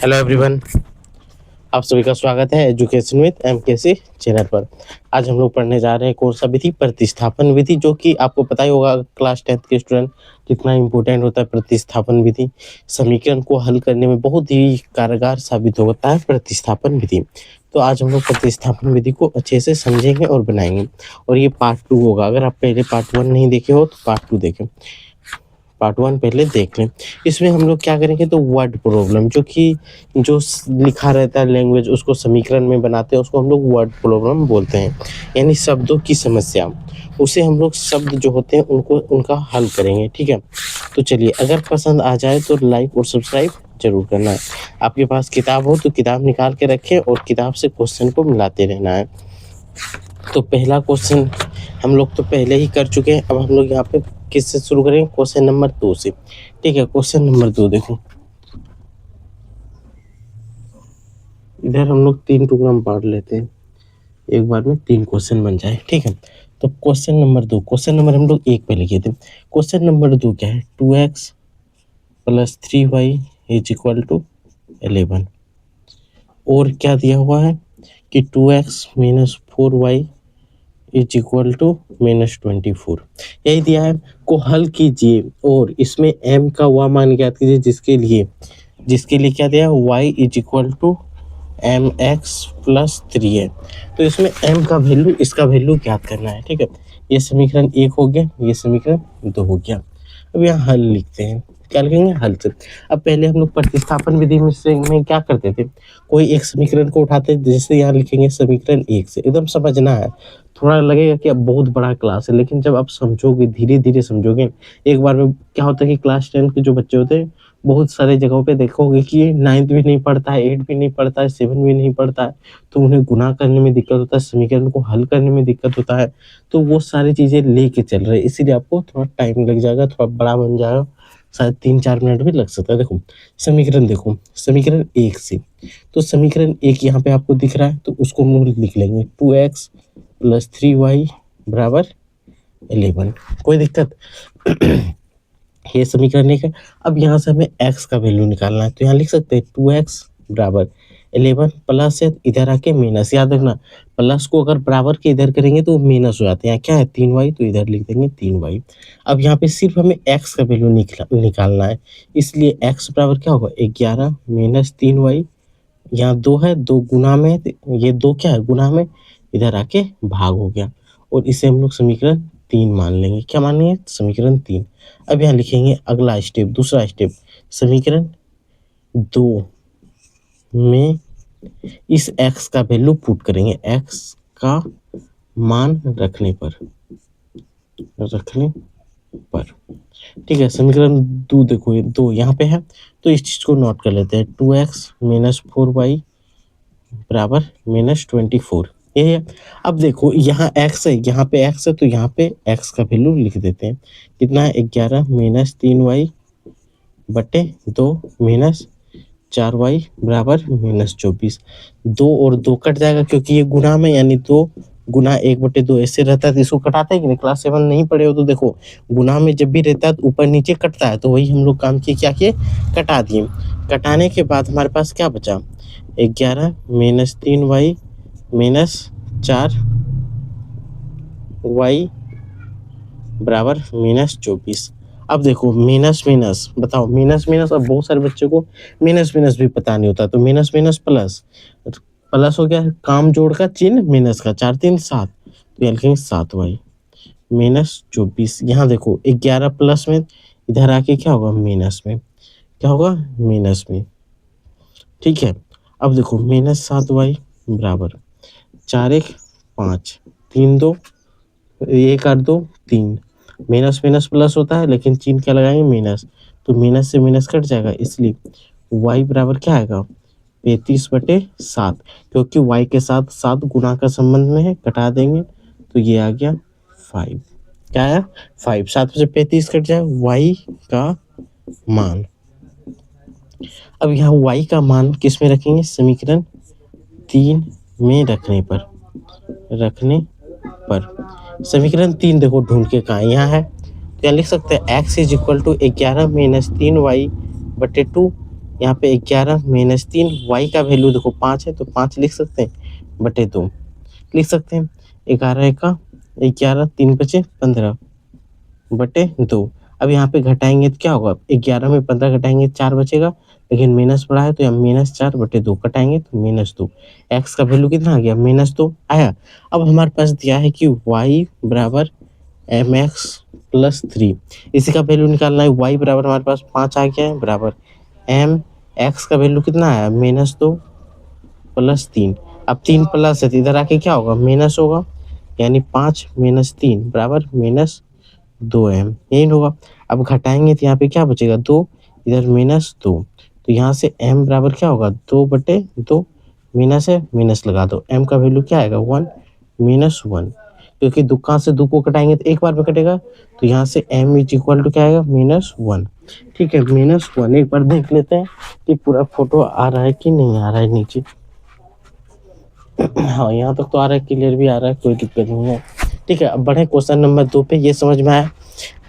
Hello everyone, आप सभी का स्वागत है एजुकेशन विद एमकेसी चैनल पर। आज हम लोग पढ़ने जा रहे हैं कौन सा विधि, प्रतिस्थापन विधि, जो कि आपको पता ही होगा क्लास 10th के स्टूडेंट कितना इम्पोर्टेंट होता है प्रतिस्थापन विधि। समीकरण को हल करने में बहुत ही कारगर साबित होता है प्रतिस्थापन विधि। तो आज हम लोग प्रतिस्थापन विधि को अच्छे से समझेंगे और बनाएंगे, और ये पार्ट 2 होगा। अगर आप पहले पार्ट 1 नहीं देखे हो तो पार्ट 2 देखें, पार्ट 1 पहले देख लें। इसमें हम लोग क्या करेंगे, तो वर्ड प्रॉब्लम, जो लिखा रहता है लैंग्वेज, उसको समीकरण में बनाते हैं, उसको हम लोग वर्ड प्रॉब्लम बोलते हैं, यानी शब्दों की समस्या। उसे हम लोग शब्द जो होते हैं उनको उनका हल करेंगे, ठीक है। तो चलिए, अगर पसंद आ जाए तो लाइक और सब्सक्राइब जरूर करना है। आपके पास किताब हो तो किताब निकाल के रखें और किताब से क्वेश्चन को मिलाते रहना है। तो पहला क्वेश्चन हम लोग तो पहले ही कर चुके हैं। अब हम लोग यहाँ पे किससे शुरू करेंगे, क्वेश्चन नंबर 2 से, ठीक है। क्वेश्चन नंबर 2 देखो, इधर हम लोग 3 टुकड़ा में बांट लेते हैं, एक बार में 3 क्वेश्चन बन जाए, ठीक है। तो क्वेश्चन नंबर 2, क्वेश्चन नंबर हम लोग 1 पे लिखे थे। क्वेश्चन नंबर 2 क्या है, 2x + 3y = 11। और क्या दिया हुआ है कि 2x - 4y = -24, यही दिया है। को हल कीजिए और इसमें m का वह मान ज्ञात कीजिए जिसके लिए क्या दिया, y = mx + 3 है। तो इसमें m का वैल्यू, इसका वैल्यू ज्ञात करना है, ठीक है। ये समीकरण 1 हो गया, ये समीकरण 2 हो गया। अब यहाँ हल लिखते हैं, क्या लिखेंगे, हल से। अब पहले हम लोग प्रतिस्थापन विधि में क्या करते थे, कोई एक समीकरण को उठाते, जैसे यहाँ लिखेंगे समीकरण 1 से। एकदम समझना है, थोड़ा लगेगा कि अब बहुत बड़ा क्लास है, लेकिन जब आप समझोगे, धीरे धीरे समझोगे, एक बार में क्या होता है कि क्लास 10 के जो बच्चे होते हैं, बहुत सारे जगहों पे देखोगे कि 9th भी नहीं पढ़ता है, 8 भी नहीं पढ़ता है, 7 भी नहीं पढ़ता है, तो उन्हें गुणा करने में दिक्कत होता है, समीकरण को हल करने में दिक्कत होता है। तो वो सारी चीजें लेके चल रहे हैं, इसीलिए आपको थोड़ा टाइम लग जाएगा, थोड़ा बड़ा बन जाएगा, शायद 3-4 मिनट भी लग सकता है। देखो समीकरण, देखो समीकरण 1 से, तो समीकरण 1 यहाँ पे आपको दिख रहा है, तो उसको हम लोग लिख लेंगे 2x + 3y = 11। कोई दिक्कत ये समीकरण 1 है। अब यहाँ से हमें x का वैल्यू निकालना है, तो यहाँ लिख सकते हैं 2x = 11 प्लस है, इधर आके माइनस। याद रखना, प्लस को अगर बराबर के इधर करेंगे तो माइनस हो जाते हैं। क्या है, 3y, तो इधर लिख देंगे 3y। अब यहाँ पे सिर्फ हमें x का वैल्यू निकालना है, इसलिए x बराबर क्या होगा, 11 - 3y। यहाँ 2 है, 2 गुना में, ये 2 क्या है, गुना में, इधर आके भाग हो गया, और इसे हम लोग समीकरण 3 मान लेंगे। क्या मान लेंगे, समीकरण 3। अब यहाँ लिखेंगे अगला स्टेप, दूसरा स्टेप, समीकरण 2 में इस x का वैल्यू पुट करेंगे, x का मान रखने पर, ठीक है। समीकरण 2 देखो, ये 2 यहाँ पे है, तो इस चीज को नोट कर लेते हैं, 2x - 4y = -24, ये है। अब देखो यहाँ x है, यहाँ पे x है, तो यहाँ पे x का वैल्यू लिख देते हैं। कितना है, 11 - 3y / 2 - 4y = -24। 2 और 2 कट जाएगा, क्योंकि ये गुना में, यानी 2 गुना 1/2 ऐसे रहता है, तो इसको कटाते हैं कि नहीं, क्लास 7 नहीं पढ़े हो तो देखो, गुना में जब भी रहता है तो ऊपर नीचे कटता है, तो वही हम लोग काम किए, क्या किए, कटा दिए। कटाने के बाद हमारे पास क्या बचा, 11 - 3y - 4y = -24। अब देखो माइनस माइनस, बताओ माइनस माइनस, अब बहुत सारे बच्चों को माइनस माइनस भी पता नहीं होता, तो माइनस माइनस प्लस, प्लस हो गया, काम जोड़ का चिन्ह माइनस का, 4 3 7, तो ये लिखेंगे 7y -24। यहाँ देखो 11 प्लस में, इधर आके क्या होगा, माइनस में, क्या होगा, माइनस में, ठीक है। अब देखो -7y = 4 1 5, 3 2, 1 8 2 3, माइनस माइनस प्लस होता है, लेकिन चिन्ह क्या लगाएंगे, माइनस, तो माइनस से माइनस कट जाएगा, इसलिए y बराबर क्या आएगा, 35/7, क्योंकि y के साथ 7 गुना का संबंध में है, कटा देंगे, तो ये आ गया 5। क्या है, 5, 7 में से 35 कट जाए, y का मान। अब यहाँ y का मान किस में रखेंगे, समीकरण 3 में रखने पर समीकरण 3 देखो ढूंढ के कहाँ, यहाँ है, क्या लिख सकते हैं, x = 11 - 3y / 2 यहाँ पे 11 माइनस 3, y का वैल्यू देखो 5 है तो 5 लिख सकते हैं बटे 2 लिख सकते हैं। 11 का 11, 3 बचे 15 बटे 2। अब यहाँ पे घटाएंगे तो क्या होगा, 11 में 15 घटाएंगे 4 बचेगा, लेकिन माइनस पड़ा है तो यहाँ -4 बटे 2 कटाएंगे तो -2। एक्स का वैल्यू कितना आ गया, -2 आया। अब हमारे पास दिया है कि y बराबर mx प्लस 3, इसी का वैल्यू निकालना है। y बराबर हमारे पास 5 आ गया है, बराबर m x का वैल्यू कितना आया, -2 प्लस 3। अब 3 प्लस है तो इधर आके क्या होगा, माइनस होगा, यानी 5 माइनस 3 बराबर -2m, यही होगा। अब घटाएंगे तो यहाँ पे क्या बचेगा, 2, इधर -2, तो यहाँ से m बराबर क्या होगा, 2 बटे 2, माइनस है माइनस लगा दो, m का वैल्यू क्या आएगा, 1 -1, क्योंकि दुकान से 2 को कटाएंगे तो एक बार में कटेगा, तो यहाँ से m इज इक्वल टू क्या आएगा, -1। ठीक है, -1। एक बार देख लेते हैं कि पूरा फोटो आ रहा है कि नहीं आ रहा है नीचे। हाँ, यहाँ तक तो आ रहा है, क्लियर भी आ रहा है, कोई दिक्कत नहीं है। ठीक है, अब बढ़े क्वेश्चन नंबर 2 पे। ये समझ में आया,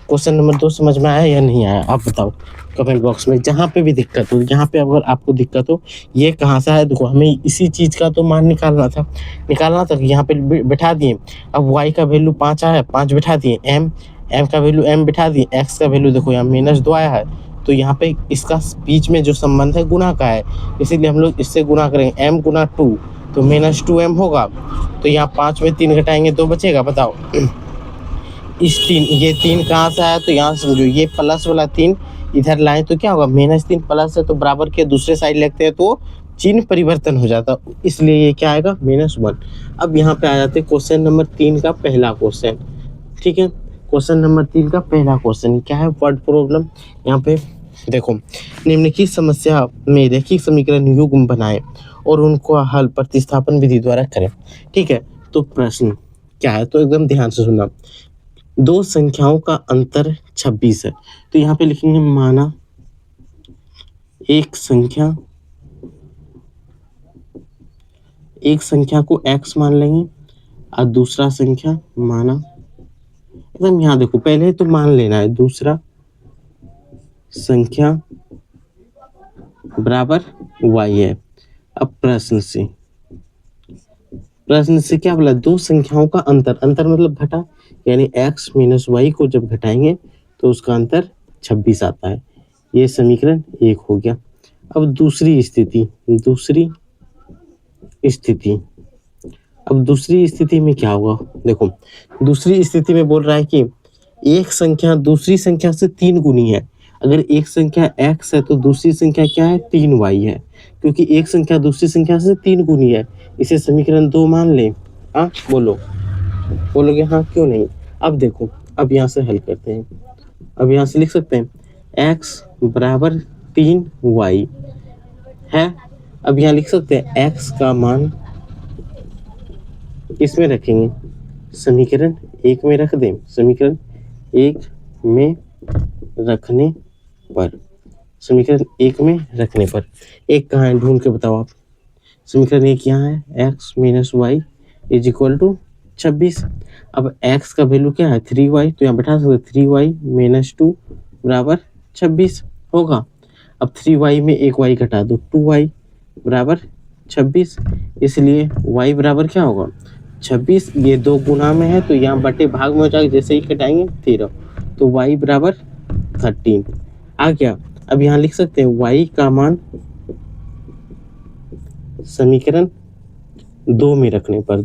क्वेश्चन नंबर 2 समझ में आया या नहीं आया, आप बताओ कमेंट बॉक्स में। जहाँ पे भी दिक्कत हो, जहाँ पे अगर आपको दिक्कत हो, ये कहाँ से आया देखो, हमें इसी चीज़ का तो मान निकालना था यहाँ पे बैठा दिए। अब y का वैल्यू 5 आया, 5 बैठा दिए, m का वैल्यू m बैठा दिए, x का वैल्यू देखो यहाँ -2 आया है, तो यहाँ पे इसका बीच में जो संबंध है गुणा का है, इसीलिए हम लोग इससे गुणा करेंगे, m गुना 2 तो -2m होगा। तो यहाँ 5 में 3 घटाएंगे 2 बचेगा, बताओ। इस 3, ये 3 कहाँ से आया, तो यहाँ समझो ये प्लस वाला 3 इधर लाए तो क्या होगा, -3 प्लस है तो बराबर के दूसरे साइड लगते हैं तो चिन्ह परिवर्तन हो जाता, इसलिए ये क्या आएगा, -1। अब यहाँ पे आ जाते हैं क्वेश्चन नंबर 3 का पहला क्वेश्चन। ठीक है, क्वेश्चन नंबर 3 का पहला क्वेश्चन क्या है, वर्ड प्रॉब्लम। यहाँ पे देखो, निम्नलिखित समस्या में रैखिक समीकरण युग्म बनाएं और उनको हल प्रतिस्थापन विधि द्वारा करें। ठीक है, तो प्रश्न क्या है, तो एकदम ध्यान से सुनना। दो संख्याओं का अंतर 26 है, तो यहाँ पे लिखेंगे माना एक संख्या को x मान लेंगे और दूसरा संख्या माना, एकदम यहाँ देखो, पहले तो मान लेना है, दूसरा संख्या बराबर y है। अब प्रश्न से क्या बोला, दो संख्याओं का अंतर मतलब घटा, यानी x माइनस y को जब घटाएंगे तो उसका अंतर 26 आता है। ये समीकरण 1 हो गया। अब दूसरी स्थिति में क्या होगा, देखो दूसरी स्थिति में बोल रहा है कि एक संख्या दूसरी संख्या से 3 गुनी है। अगर एक संख्या x है तो दूसरी संख्या क्या है, 3y है, क्योंकि एक संख्या दूसरी संख्या से 3 गुनी है। इसे समीकरण 2 मान ले। हाँ बोलोगे हाँ क्यों नहीं। अब देखो, अब यहाँ से हल करते हैं। अब यहाँ से लिख सकते हैं x बराबर 3y है। अब यहाँ लिख सकते हैं x का मान किसमें रखेंगे, समीकरण 1 में रख दें। समीकरण 1 में रखने पर एक कहाँ है, ढूंढ के बताओ आप। समीकरण 1 यहाँ है, x minus y is equal to 26। अब x का वैल्यू क्या है, 3y, तो यहाँ बैठा सकते 3y माइनस 2 बराबर 26 होगा। अब 3y में एक y घटा दो, 2y बराबर 26, इसलिए y बराबर क्या होगा, 26। ये 2 गुना में है तो यहाँ बटे भाग में हो जाएगा, जैसे ही कटाएंगे 13, तो y बराबर 13 आ गया। अब यहाँ लिख सकते हैं y का मान समीकरण 2 में रखने पर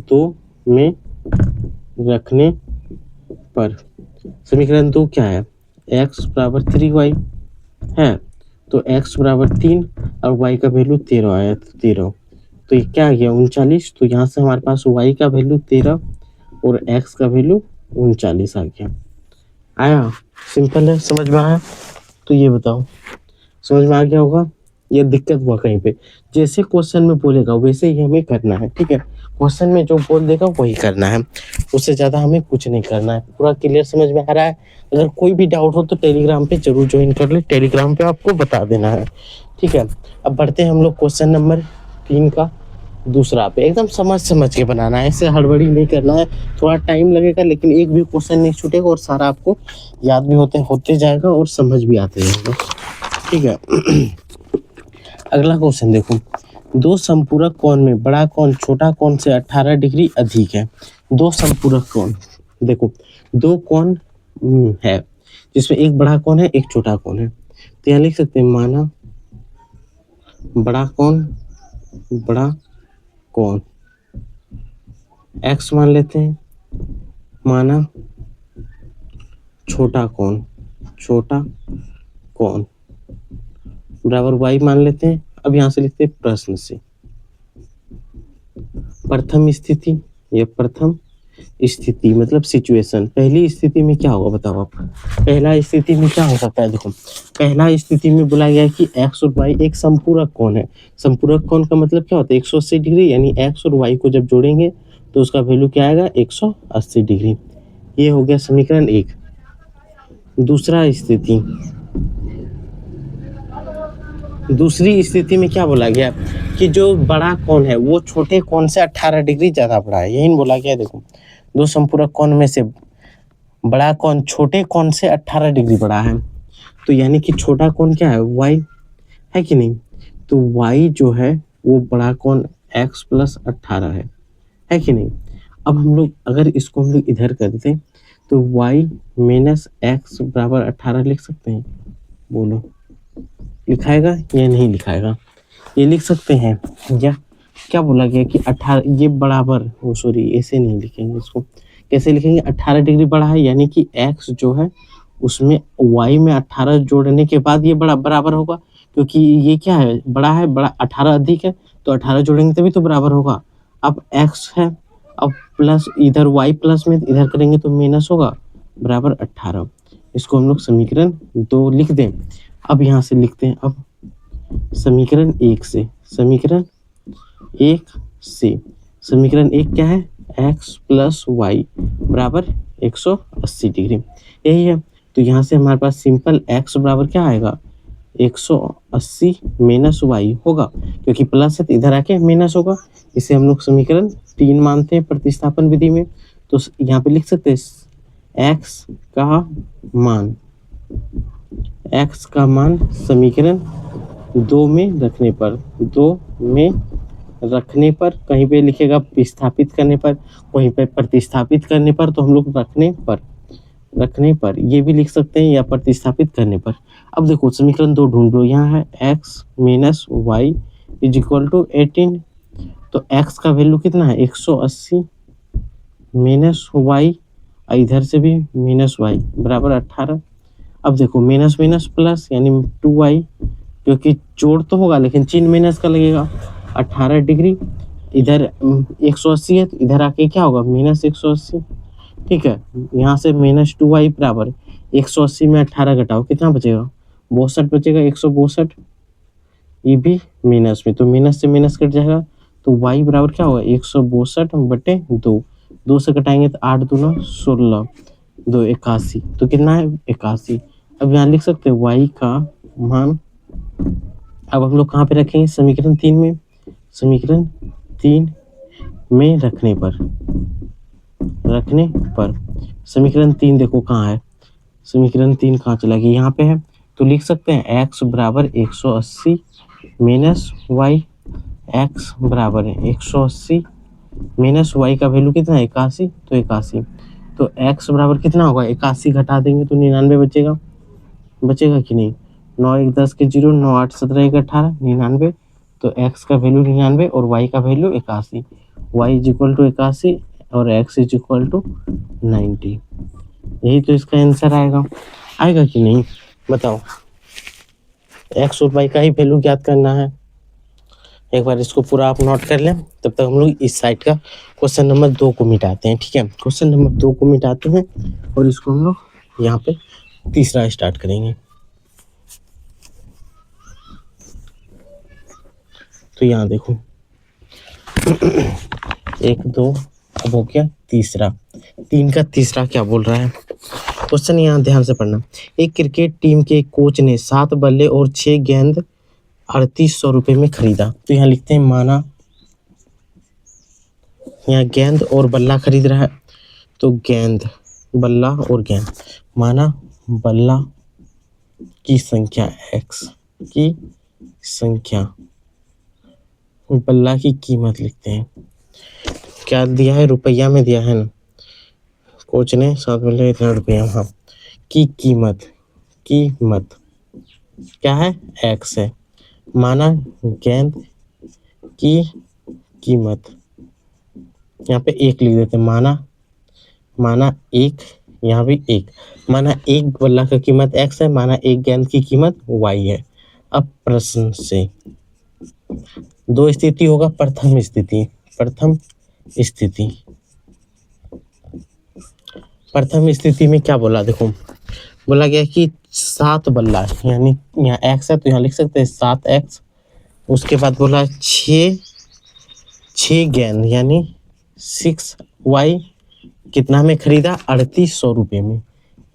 समीकरण 2 क्या है, x बराबर 3y है, तो x बराबर 3 और y का वैल्यू 13 आया, 13, तो ये क्या आ गया 39। तो यहाँ से हमारे पास y का वैल्यू 13 और x का वैल्यू 39 आ गया। आया, सिंपल है, समझ में आया। तो ये बताओ, समझ में आ गया होगा। ये दिक्कत हुआ कहीं पे, जैसे क्वेश्चन में बोलेगा वैसे ही हमें करना है। ठीक है, क्वेश्चन में जो बोल देगा वही करना है, उससे ज़्यादा हमें कुछ नहीं करना है। पूरा क्लियर समझ में आ रहा है। अगर कोई भी डाउट हो तो टेलीग्राम पे जरूर ज्वाइन कर ले, टेलीग्राम पे आपको बता देना है। ठीक है, अब बढ़ते हैं हम लोग क्वेश्चन नंबर 3 का दूसरा पे। एकदम समझ के बनाना है, ऐसे हड़बड़ी नहीं करना है, थोड़ा टाइम लगेगा लेकिन एक भी क्वेश्चन नहीं छूटेगा और सारा आपको याद भी होते जाएगा और समझ भी आते जाएगा। ठीक है, अगला क्वेश्चन देखो, दो संपूरक कोण में बड़ा कोण छोटा कोण से 18 डिग्री अधिक है। दो संपूरक कोण, देखो दो कोण है जिसमें एक बड़ा कोण है एक छोटा कोण है, तो यहाँ लिख सकते हैं माना बड़ा कोण x मान लेते हैं, माना छोटा कोण बराबर y मान लेते हैं। अब यहाँ से लिखते हैं प्रश्न से प्रथम स्थिति, ये प्रथम स्थिति मतलब सिचुएशन, पहली स्थिति में क्या होगा बताओ आप, पहला स्थिति में क्या हो सकता है। देखो पहला स्थिति में बोला गया है कि x और y एक संपूरक कोण है। संपूरक कोण का मतलब क्या होता है 180 डिग्री, यानी x और y को जब जोड़ेंगे तो उसका वैल्यू क्या आएगा 180 डिग्री। ये हो गया समीकरण 1। दूसरा स्थिति, दूसरी स्थिति में क्या बोला गया कि जो बड़ा कोण है वो छोटे कोण से 18 डिग्री ज़्यादा बड़ा है, यही बोला गया। देखो दो संपूरक कोण में से बड़ा कोण छोटे कोण से 18 डिग्री बड़ा है, तो यानी कि छोटा कोण क्या है y है कि नहीं, तो y जो है वो बड़ा कोण x + 18 है कि नहीं। अब हम लोग अगर इसको हम लोग इधर कर दें तो y - x = 18 लिख सकते हैं, बोलो लिखाएगा या नहीं लिखाएगा, ये लिख सकते हैं। या क्या बोला गया कि 18 ये बराबर, सॉरी ऐसे नहीं लिखेंगे, इसको कैसे लिखेंगे, 18 डिग्री बड़ा है यानी कि x जो है उसमें y में 18 जोड़ने के बाद ये बराबर होगा, क्योंकि ये क्या है बड़ा है, बड़ा 18 अधिक है तो 18 जोड़ेंगे तभी तो बराबर होगा। अब x है, अब प्लस इधर y प्लस में इधर करेंगे तो माइनस होगा बराबर 18। इसको हम लोग समीकरण 2 लिख दें। अब यहाँ से लिखते हैं, अब समीकरण 1 से, समीकरण 1 क्या है x + y बराबर 180 डिग्री, यही है। तो यहाँ से हमारे पास सिंपल x बराबर क्या आएगा 180 - y होगा, क्योंकि प्लस है तो इधर आके माइनस होगा। इसे हम लोग समीकरण 3 मानते हैं प्रतिस्थापन विधि में। तो यहाँ पे लिख सकते हैं x का मान समीकरण 2 में रखने पर, कहीं पे लिखेगा विस्थापित करने पर, कहीं पे प्रतिस्थापित करने पर, तो हम लोग रखने पर ये भी लिख सकते हैं या प्रतिस्थापित करने पर। अब देखो समीकरण 2 ढूंढ लो, यहाँ है x - y = 18, तो x का वैल्यू कितना है 180 - y, इधर से भी -y बराबर 18। अब देखो माइनस माइनस प्लस यानी 2y, क्योंकि जोड़ तो होगा लेकिन चिन्ह माइनस का लगेगा। 18 डिग्री इधर 180 है तो इधर आके क्या होगा -180, ठीक है। यहाँ से -2y बराबर 180 में 18 घटाओ कितना बचेगा 62 बचेगा, 162, ये भी माइनस में, तो माइनस से माइनस कट जाएगा, तो y बराबर क्या होगा 162/2, 2 से कटाएंगे तो 8 दूना 16, 2 81, तो कितना है 81। अब यहाँ लिख सकते हैं y का मान, अब हम लोग कहाँ पे रखेंगे समीकरण 3 में, समीकरण 3 में रखने पर समीकरण 3 देखो कहाँ है, समीकरण 3 कहाँ चला गया, यहाँ पे है, तो लिख सकते हैं x बराबर 180 - y, x बराबर है 180 - y का वैल्यू कितना है 81, तो 81, तो x बराबर कितना होगा 81 घटा देंगे तो 99 बचेगा कि नहीं, 9 1 10 के 0, 9 8 17 1 18, 99, तो x का वैल्यू 99 और y का वैल्यू 81, y = 81 और x = 90, यही तो इसका आंसर आएगा कि नहीं बताओ। x और y का ही वैल्यू ज्ञात करना है। एक बार इसको पूरा आप नोट कर लें, तब तक हम लोग इस साइड का क्वेश्चन नंबर 2 को मिटाते हैं, ठीक है। क्वेश्चन नंबर 2 को मिटाते हैं और इसको हम लोग यहाँ पे तीसरा स्टार्ट करेंगे। तो यहाँ देखो 1 2, अब हो गया तीसरा, 3 का तीसरा क्या बोल रहा है क्वेश्चन, यहाँ ध्यान से पढ़ना। एक क्रिकेट टीम के कोच ने 7 बल्ले और 6 गेंद 3800 रुपये में खरीदा। तो यहाँ लिखते हैं माना, यहाँ गेंद और बल्ला खरीद रहा है, तो गेंद बल्ला और गेंद, माना बल्ला की संख्या x की संख्या बल्ला की कीमत लिखते हैं। क्या दिया है? रुपया में दिया है ना कोच ने, साथ में ले इतना रुपया। हाँ, की कीमत, कीमत क्या है? एक्स है। माना गेंद की कीमत, यहाँ पे एक लिख देते हैं। माना एक, यहाँ भी एक। माना एक बल्ला का कीमत एक्स है, माना एक गेंद की कीमत वाई है। अब प्रश्न से दो स्थिति होगा। प्रथम स्थिति, प्रथम स्थिति में क्या बोला? देखो, बोला गया कि 7 बल्ला, यानी यहाँ एक्स है तो यहाँ लिख सकते हैं 7x। उसके बाद बोला 6 गेंद, यानी 6y कितना में खरीदा? 3800 रुपये में,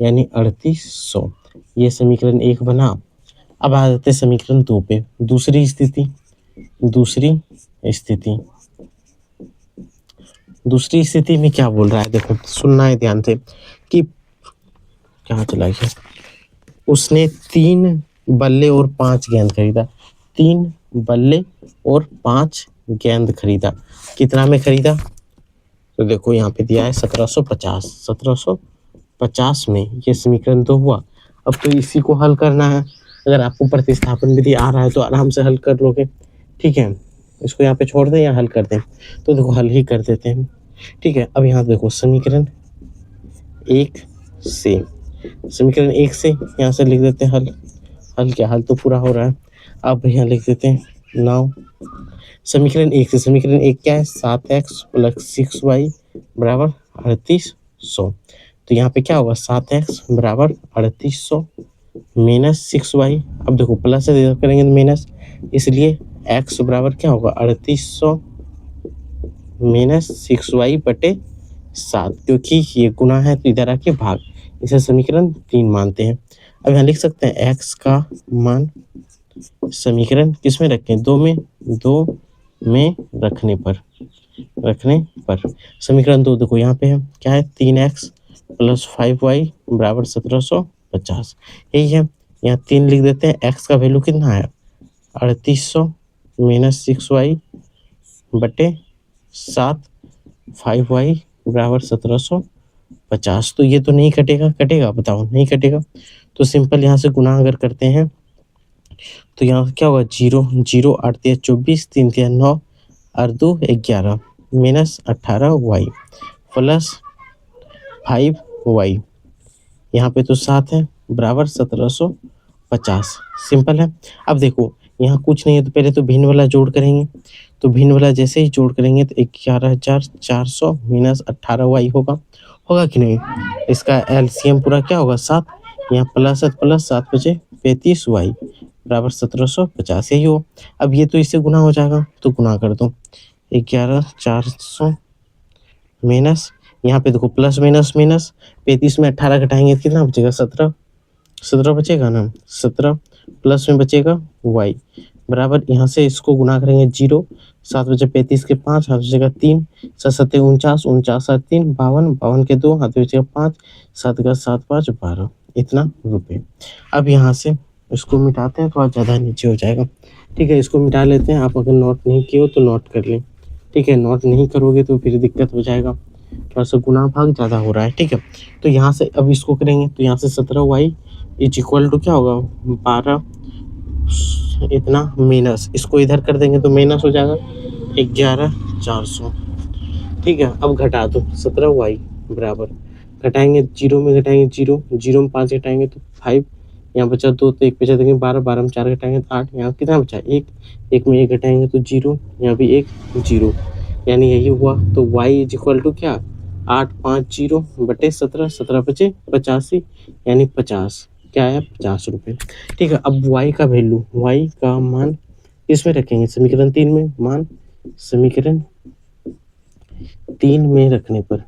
यानी 3800। ये समीकरण 1 बना। अब आ जाते हैं समीकरण 2 पे। दूसरी स्थिति में क्या बोल रहा है? देखो, सुनना है ध्यान से कि क्या चला गया। उसने 3 बल्ले और 5 गेंद खरीदा। 3 बल्ले और 5 गेंद खरीदा। कितना में खरीदा? तो देखो यहाँ पे दिया है 1750। 1750 में ये समीकरण तो हुआ। अब तो इसी को हल करना है। अगर आपको प्रतिस्थापन विधि आ रहा है तो आराम से हल कर लोगे। ठीक है, इसको यहाँ पे छोड़ दें या हल कर दें? तो देखो हल ही कर देते हैं। ठीक है, अब यहाँ देखो समीकरण 1 से, यहाँ से लिख देते हैं हल क्या? हल तो पूरा हो रहा है। अब यहाँ लिख देते हैं नाउ समीकरण 1 से। समीकरण 1 क्या है? 7x प्लस 6y बराबर 3800। तो यहाँ पे क्या होगा? 7x बराबर 3800 माइनस 6y। अब देखो प्लस से करेंगे तो माइनस, इसलिए x बराबर क्या होगा? 3800 माइनस 6y बटे 7, क्योंकि ये गुना है तो इधर आके भाग। इसे समीकरण 3 मानते हैं। अब यहाँ लिख सकते हैं x का मान समीकरण किस में रखें? 2 में रखने पर समीकरण 2 देखो यहाँ पे है क्या है? 3x प्लस 5y बराबर 1750। यही है, यहाँ 3 लिख देते हैं। x का वैल्यू कितना है? 3800 माइनस 6y बटे 7, 5y बराबर 1750। तो ये तो नहीं कटेगा बताओ, नहीं कटेगा। तो सिंपल यहाँ से गुना अगर करते हैं तो यहाँ क्या होगा? 0 8 3 24, 3 3 9 और 2 11 माइनस 18y प्लस 5y, यहाँ पे तो 7 है बराबर 1750। सिंपल है। अब देखो यहाँ कुछ नहीं है तो पहले तो भिन्न वाला जोड़ करेंगे। तो भिन्न वाला जैसे ही जोड़ करेंगे तो 11400 माइनस 18y होगा कि नहीं? इसका एलसीएम पूरा क्या होगा? 7। यहाँ प्लस 7 बचे 35y बराबर 1750। यही हो। अब ये तो इससे गुना हो जाएगा तो गुना कर दो। 11400 माइनस, यहाँ पे देखो प्लस माइनस 35 में 18 घटाएंगे तो कितना बचेगा? 17 बचेगा ना। 17 प्लस में बचेगा y बराबर, यहाँ से इसको गुना करेंगे 0, 7 बचे 35 के 5, हाथ बचेगा 3, 7 7 49, 49 7 3 52, 52 के 2, हाथ बचेगा 5, 7 का 7 5 12, इतना रुपये। अब यहाँ से इसको मिटाते हैं, थोड़ा ज़्यादा नीचे हो जाएगा। ठीक है, इसको मिटा लेते हैं। आप अगर नोट नहीं किए हो तो नोट कर लें। ठीक है, नोट नहीं करोगे तो फिर दिक्कत हो जाएगा, थोड़ा सा गुना भाग ज़्यादा हो रहा है। ठीक है, तो यहाँ से अब इसको करेंगे तो यहाँ से 17y इज इक्वल टू क्या होगा? 12 इतना माइनस, इसको इधर कर देंगे तो माइनस हो जाएगा 11400। ठीक है, अब घटा दो 17y बराबर, घटाएंगे 0 में घटाएंगे 0 में 5 घटाएंगे तो 5, यहाँ बचा 2 तो 1 बचा देंगे 12, 12 में 4 घटाएंगे तो 8, यहाँ कितना बचा 1 में 1 घटाएंगे तो 0, यहाँ भी 1 0, यानी यही हुआ। तो y इज इक्वल टू क्या? 850 बटे 17, 17 बचे 85, यानी 50 क्या है? 50 रुपये। ठीक है, अब y का वैल्यू, y का मान इसमें रखेंगे समीकरण 3 में। मान समीकरण 3 में रखने पर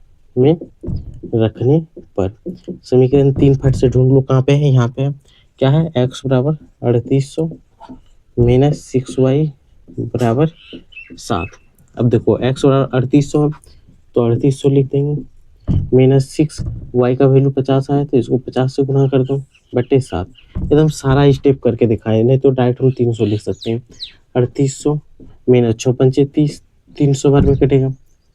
समीकरण 3 फट से ढूंढ लो कहाँ पे है? यहाँ पे क्या है? x बराबर 3800 माइनस 6y बराबर 7। अब देखो x बराबर 3800 तो 3800 लिख देंगे, माइनस 6, y का वैल्यू 50 आया तो इसको 50 से गुना कर दो बटे 7। एकदम सारा स्टेप करके दिखाएं, नहीं तो डायरेक्ट हम 300 लिख सकते हैं। 3800 मेन 6×5 = 30, 300 बार में कटेगा,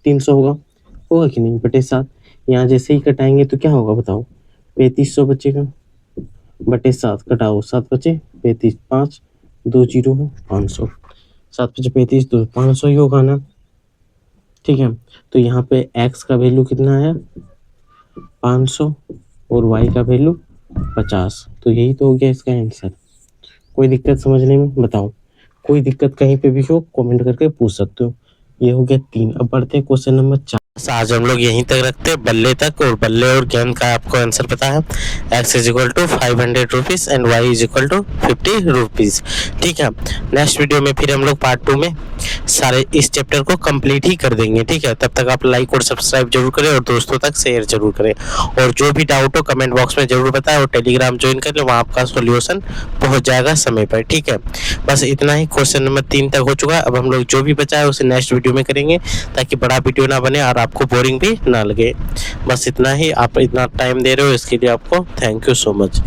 300 होगा कि नहीं, बटे 7। यहाँ जैसे ही कटाएंगे तो क्या होगा बताओ, 3500 बचेगा, बटे 7 कटाओ, 7 बचे 35, 5 2 जीरो है 500, 7 बचे 35, 2 500 ही होगा ना, ठीक है। तो यहाँ पे x का वैल्यू कितना आया 500 और y का वैल्यू 50, तो यही तो हो गया इसका आंसर। कोई दिक्कत समझने में बताओ, कोई दिक्कत कहीं पे भी हो कमेंट करके पूछ सकते हो। ये हो गया 3। अब बढ़ते हैं क्वेश्चन नंबर 4। आज हम लोग यहीं तक रखते हैं, बल्ले तक, और बल्ले और गेंद का आपको आंसर पता है, x = 500 rupees and y = 50 rupees, ठीक है। नेक्स्ट वीडियो में फिर हम लोग पार्ट 2 में सारे इस चैप्टर को कंप्लीट ही कर देंगे, ठीक है। तब तक आप लाइक और सब्सक्राइब जरूर करें और दोस्तों तक शेयर जरूर करें, और जो भी डाउट हो कमेंट बॉक्स में जरूर बताएं, और टेलीग्राम ज्वाइन कर लें, वहाँ आपका सोल्यूशन पहुँच जाएगा समय पर, ठीक है। बस इतना ही, क्वेश्चन नंबर 3 तक हो चुका है। अब हम लोग जो भी बचा है उसे नेक्स्ट वीडियो में करेंगे, ताकि बड़ा वीडियो ना बने और आपको बोरिंग भी ना लगे। बस इतना ही, आप इतना टाइम दे रहे हो इसके लिए आपको थैंक यू सो मच।